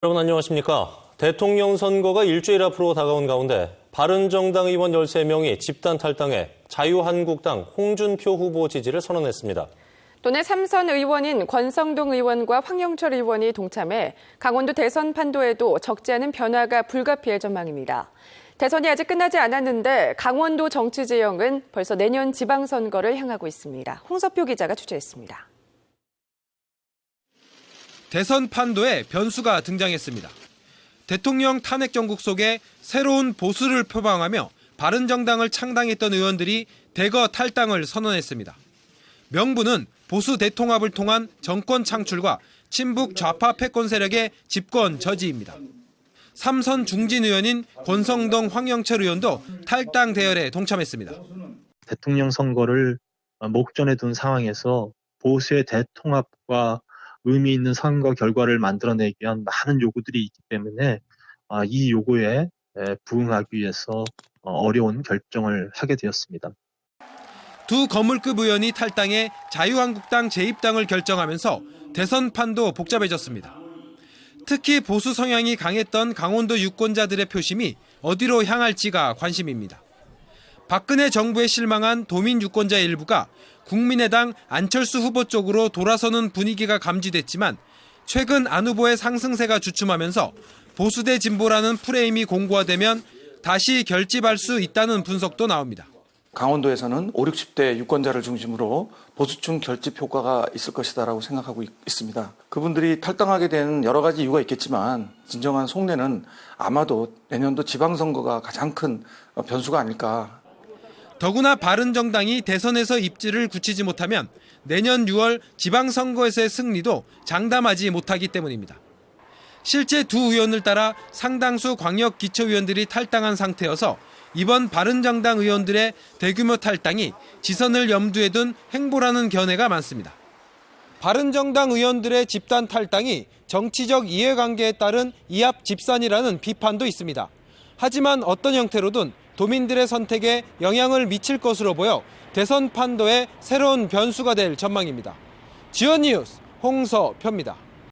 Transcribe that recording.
여러분 안녕하십니까? 대통령 선거가 일주일 앞으로 다가온 가운데 바른정당 의원 13명이 집단 탈당해 자유한국당 홍준표 후보 지지를 선언했습니다. 또내 3선 의원인 권성동 의원과 황영철 의원이 동참해 강원도 대선 판도에도 적지 않은 변화가 불가피할 전망입니다. 대선이 아직 끝나지 않았는데 강원도 정치 지형은 벌써 내년 지방선거를 향하고 있습니다. 홍석표 기자가 취재했습니다. 대선 판도에 변수가 등장했습니다. 대통령 탄핵 정국 속에 새로운 보수를 표방하며 바른정당을 창당했던 의원들이 대거 탈당을 선언했습니다. 명분은 보수 대통합을 통한 정권 창출과 친북 좌파 패권 세력의 집권 저지입니다. 3선 중진 의원인 권성동, 황영철 의원도 탈당 대열에 동참했습니다. 대통령 선거를 목전에 둔 상황에서 보수의 대통합과 의미 있는 선거 결과를 만들어내기 위한 많은 요구들이 있기 때문에 이 요구에 부응하기 위해서 어려운 결정을 하게 되었습니다. 두 거물급 의원이 탈당해 자유한국당 재입당을 결정하면서 대선 판도 복잡해졌습니다. 특히 보수 성향이 강했던 강원도 유권자들의 표심이 어디로 향할지가 관심입니다. 박근혜 정부에 실망한 도민 유권자 일부가 국민의당 안철수 후보 쪽으로 돌아서는 분위기가 감지됐지만 최근 안 후보의 상승세가 주춤하면서 보수 대 진보라는 프레임이 공고화되면 다시 결집할 수 있다는 분석도 나옵니다. 강원도에서는 5, 60대 유권자를 중심으로 보수층 결집 효과가 있을 것이다라고 생각하고 있습니다. 그분들이 탈당하게 된 여러 가지 이유가 있겠지만 진정한 속내는 아마도 내년도 지방선거가 가장 큰 변수가 아닐까. 더구나 바른정당이 대선에서 입지를 굳히지 못하면 내년 6월 지방선거에서의 승리도 장담하지 못하기 때문입니다. 실제 두 의원을 따라 상당수 광역기초위원들이 탈당한 상태여서 이번 바른정당 의원들의 대규모 탈당이 지선을 염두에 둔 행보라는 견해가 많습니다. 바른정당 의원들의 집단 탈당이 정치적 이해관계에 따른 이합 집산이라는 비판도 있습니다. 하지만 어떤 형태로든 도민들의 선택에 영향을 미칠 것으로 보여 대선 판도의 새로운 변수가 될 전망입니다. 지연 뉴스 홍서표입니다.